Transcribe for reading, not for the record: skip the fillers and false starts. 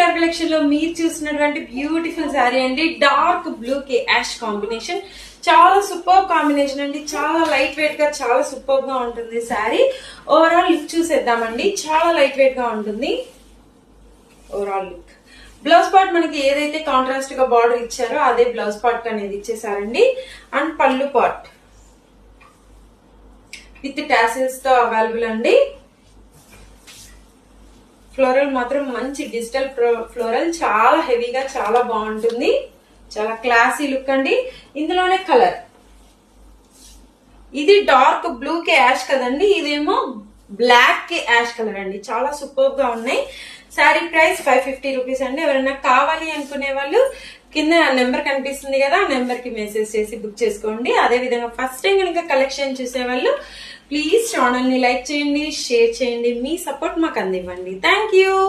గారి కలెక్షన్ లో మీరు చూసినటువంటి బ్యూటిఫుల్ శారీ అండి. డార్క్ బ్లూ కి యాష్ కాంబినేషన్, చాలా సూపర్ కాంబినేషన్ అండి. చాలా లైట్ వెయిట్ గా చాలా సూపర్ గా ఉంటుంది శారీ. ఓవరాల్ లుక్ చూసేద్దామండి. చాలా లైట్ వెయిట్ గా ఉంటుంది ఓవరాల్ లుక్. బ్లౌజ్ పార్ట్ మనకి ఏదైతే కాంట్రాస్ట్ గా బార్డర్ ఇచ్చారో అదే బ్లౌజ్ పార్ట్ అనేది ఇచ్చేసారండి. అండ్ పళ్ళు పార్ట్ విత్ టాసిల్స్ తో అవైలబుల్ అండి. ఫ్లోరల్ మాత్రం మంచి డిజిటల్ ఫ్లోరల్, చాలా హెవీగా చాలా బాగుంటుంది. చాలా క్లాసీ లుక్ అండి. ఇందులోనే కలర్, ఇది డార్క్ బ్లూ కి యాష్ కదండి, ఇదేమో బ్లాక్ కి యాష్ కలర్ అండి. చాలా సూపర్ గా ఉన్నాయి. శారీ ప్రైస్ 550 రూపీస్ అండి. ఎవరైనా కావాలి అనుకునే వాళ్ళు కింద నెంబర్ కనిపిస్తుంది కదా, ఆ నెంబర్ కి మెసేజ్ చేసి బుక్ చేసుకోండి. అదే విధంగా ఫస్ట్ టైం కనుక కలెక్షన్ చూసే వాళ్ళు ప్లీజ్ ఛానల్ ని లైక్ చేయండి, షేర్ చేయండి. మీ సపోర్ట్ మాకు అందివ్వండి. Thank you.